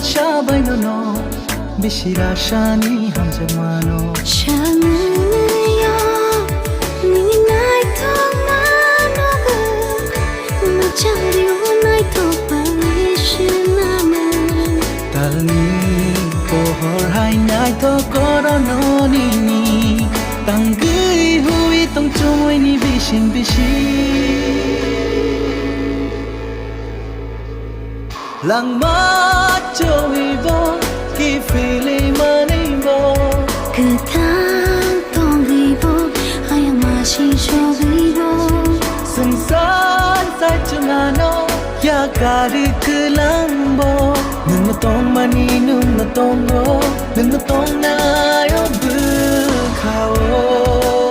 샤바이노노 비시라 샤니 함자마노 샤누네요 니니 나이토 나노그 마차리오 나이토 발리시나메 달니 포헐하이 나이토 코로노니니 땅그이 후이 똥쭈무이니 비신 랑마 쪼이보 기필리 마니보 그탄 똥리보 하야마시 쇼비보 승산 살중하노 야가리 그랑보 눈노 똥마니 눈노 똥고 눈노 똥나요 부카오